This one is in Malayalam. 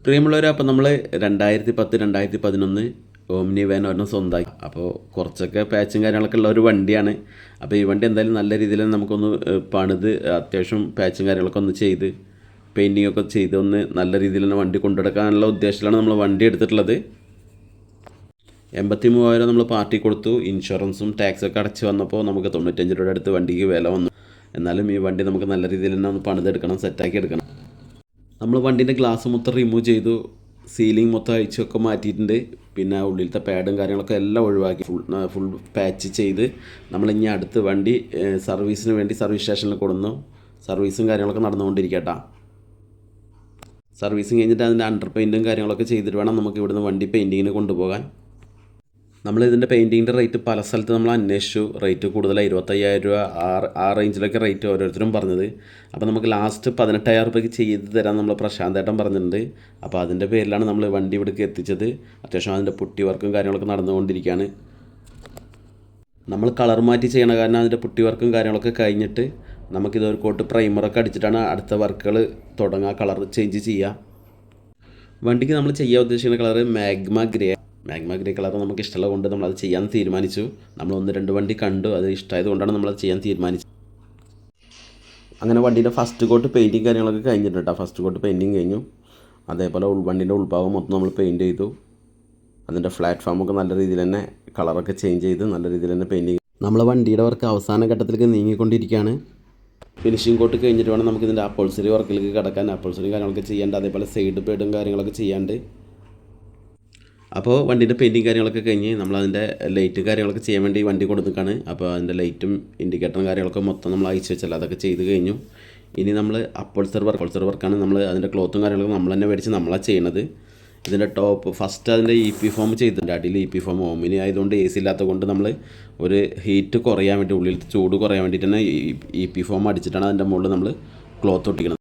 പ്രിയമുള്ളവർ, അപ്പോൾ നമ്മൾ 2010 2011 ഓംനി വാൻ ഒരെണ്ണം സ്വന്തമായി. അപ്പോൾ കുറച്ചൊക്കെ പാച്ചും കാര്യങ്ങളൊക്കെ ഉള്ള ഒരു വണ്ടിയാണ്. അപ്പോൾ ഈ വണ്ടി എന്തായാലും നല്ല രീതിയിൽ നമുക്കൊന്ന് പണിത് അത്യാവശ്യം പാച്ചും കാര്യങ്ങളൊക്കെ ഒന്ന് ചെയ്ത് പെയിൻറ്റിംഗ് ഒക്കെ ചെയ്ത് ഒന്ന് നല്ല രീതിയിൽ തന്നെ വണ്ടി കൊണ്ടുനടക്കാനുള്ള ഉദ്ദേശത്തിലാണ് നമ്മൾ വണ്ടി എടുത്തിട്ടുള്ളത്. 83,000 നമ്മൾ പാർട്ടി കൊടുത്തു. ഇൻഷുറൻസും ടാക്സൊക്കെ അടച്ച് വന്നപ്പോൾ നമുക്ക് 95 രൂപയുടെ അടുത്ത് വണ്ടിക്ക് വില വന്നു. എന്നാലും ഈ വണ്ടി നമുക്ക് നല്ല രീതിയിൽ തന്നെ ഒന്ന് പണിതെടുക്കണം, സെറ്റാക്കി എടുക്കണം. നമ്മൾ വണ്ടീൻ്റെ ഗ്ലാസ് മൊത്തം റിമൂവ് ചെയ്തു, സീലിംഗ് മൊത്തം അഴിച്ചൊക്കെ മാറ്റിയിട്ടുണ്ട്. പിന്നെ ഉള്ളിലത്തെ പാഡും കാര്യങ്ങളൊക്കെ എല്ലാം ഒഴിവാക്കി ഫുൾ പാച്ച് ചെയ്ത് നമ്മളിനി അടുത്ത് വണ്ടി സർവീസിന് വേണ്ടി സർവീസ് സ്റ്റേഷനിൽ കൊടുന്നു. സർവീസും കാര്യങ്ങളൊക്കെ നടന്നുകൊണ്ടിരിക്കട്ടാ. സർവീസിങ് കഴിഞ്ഞിട്ട് അതിൻ്റെ അണ്ടർ പെയിൻറ്റും കാര്യങ്ങളൊക്കെ ചെയ്തിട്ട് വേണം നമുക്ക് ഇവിടുന്ന് വണ്ടി പെയിൻറ്റിങ്ങിന് കൊണ്ടുപോകാൻ. നമ്മളിതിൻ്റെ പെയിൻറ്റിങ്ങിൻ്റെ റേറ്റ് പല സ്ഥലത്ത് നമ്മൾ അന്വേഷിച്ചു. റേറ്റ് കൂടുതലായി 25,000 രൂപ ആ റേഞ്ചിലൊക്കെ റേറ്റ് ഓരോരുത്തരും പറഞ്ഞത്. അപ്പോൾ നമുക്ക് ലാസ്റ്റ് 18,000 രൂപയ്ക്ക് ചെയ്ത് തരാൻ നമ്മൾ പ്രശാന്തേട്ടൻ പറഞ്ഞിട്ടുണ്ട്. അപ്പോൾ അതിൻ്റെ പേരിലാണ് നമ്മൾ വണ്ടി ഇവിടേക്ക് എത്തിച്ചത്. അത്യാവശ്യം അതിൻ്റെ പുട്ടി വർക്കും കാര്യങ്ങളൊക്കെ നടന്നുകൊണ്ടിരിക്കുകയാണ്. നമ്മൾ കളർ മാറ്റി ചെയ്യണ കാരണം അതിൻ്റെ പുട്ടി വർക്കും കാര്യങ്ങളൊക്കെ കഴിഞ്ഞിട്ട് നമുക്കിതൊരു കോട്ട് പ്രൈമറൊക്കെ അടിച്ചിട്ടാണ് അടുത്ത വർക്കുകൾ തുടങ്ങുക, കളർ ചേഞ്ച് ചെയ്യുക. വണ്ടിക്ക് നമ്മൾ ചെയ്യാൻ ഉദ്ദേശിക്കുന്ന കളറ് മാഗ്മ ഗ്രേ കളർ നമുക്ക് ഇഷ്ടമുള്ളത് കൊണ്ട് നമ്മളത് ചെയ്യാൻ തീരുമാനിച്ചു. നമ്മൾ 1-2 വണ്ടി കണ്ടു, അത് ഇഷ്ടമായത് കൊണ്ടാണ് നമ്മളത് ചെയ്യാൻ തീരുമാനിച്ചത്. അങ്ങനെ വണ്ടീൻ്റെ ഫസ്റ്റ് കോട്ട് പെയിൻറ്റിങ് കാര്യങ്ങളൊക്കെ കഴിഞ്ഞിട്ടുണ്ട്. ഫസ്റ്റ് കോട്ട് പെയിൻറ്റിങ് കഴിഞ്ഞു. അതേപോലെ വണ്ടീൻ്റെ ഉൾഭാഗം മൊത്തം നമ്മൾ പെയിൻറ്റ് ചെയ്തു. അതിൻ്റെ പ്ലാറ്റ്ഫോമൊക്കെ നല്ല രീതിയിൽ തന്നെ കളറൊക്കെ ചേഞ്ച് ചെയ്ത് നല്ല രീതിയിൽ തന്നെ പെയിൻറ്റിങ്. നമ്മൾ വണ്ടിയുടെ വർക്ക് അവസാന ഘട്ടത്തിലേക്ക് നീങ്ങിക്കൊണ്ടിരിക്കുകയാണ്. ഫിനിഷിംഗ് കോട്ട് കഴിഞ്ഞിട്ട് വേണം നമുക്കിതിൻ്റെ അപ്പോൾസറി വർക്കിലേക്ക് കിടക്കാൻ. അപ്പോൾസറി കാര്യങ്ങളൊക്കെ ചെയ്യാണ്ട്, അതേപോലെ സൈഡ് പേഡും കാര്യങ്ങളൊക്കെ ചെയ്യാണ്ട്. അപ്പോൾ വണ്ടീൻ്റെ പെയിൻറ്റിങ് കാര്യങ്ങളൊക്കെ കഴിഞ്ഞ് നമ്മളതിൻ്റെ ലൈറ്റ് കാര്യങ്ങളൊക്കെ ചെയ്യാൻ വേണ്ടി വണ്ടി കൊടുത്തിട്ടാണ്. അപ്പോൾ അതിൻ്റെ ലൈറ്റും ഇൻഡിക്കേറ്ററും കാര്യങ്ങളൊക്കെ മൊത്തം നമ്മൾ അയച്ചു വെച്ചല്ല, അതൊക്കെ ചെയ്ത് കഴിഞ്ഞു. ഇനി നമ്മൾ അപ്പോൾസറി വർക്കാണ്. നമ്മൾ അതിൻ്റെ ക്ലോത്തും കാര്യങ്ങളൊക്കെ നമ്മൾ തന്നെ മേടിച്ച് നമ്മളാണ് ചെയ്യണത്. ഇതിൻ്റെ ടോപ്പ് ഫസ്റ്റ് അതിൻ്റെ EP ഫോം ചെയ്തിട്ടുണ്ട്. അടിയിൽ EP ഫോം ഓമിനി ആയതുകൊണ്ട് AC ഇല്ലാത്ത കൊണ്ട് നമ്മൾ ഒരു ഹീറ്റ് കുറയാൻ വേണ്ടി, ഉള്ളിലത്തെ ചൂട് കുറയാൻ വേണ്ടിയിട്ട് തന്നെ EP ഫോം അടിച്ചിട്ടാണ് അതിൻ്റെ മുകളിൽ നമ്മൾ ക്ലോത്ത് ഒട്ടിക്കുന്നത്.